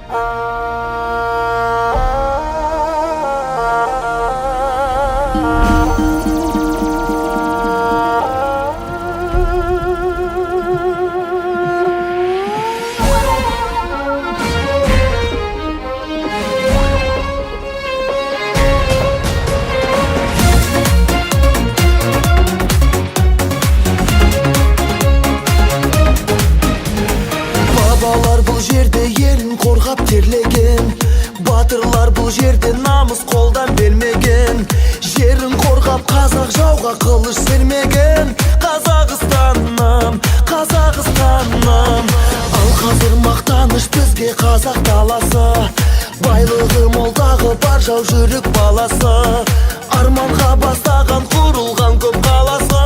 Бабалар бұл жерде елін қорғап терлеген, батырлар бұл жерде намыс қолдан бермеген. Жерін қорғап қазақ жауға қылыш сермеген. Қазақстаным, Қазақстаным. Ал қазір мақтаныш бізге қазақ даласы, байлығы молдағы бар жау жүрек баласы, арманға бастаған құрылған көп қаласы.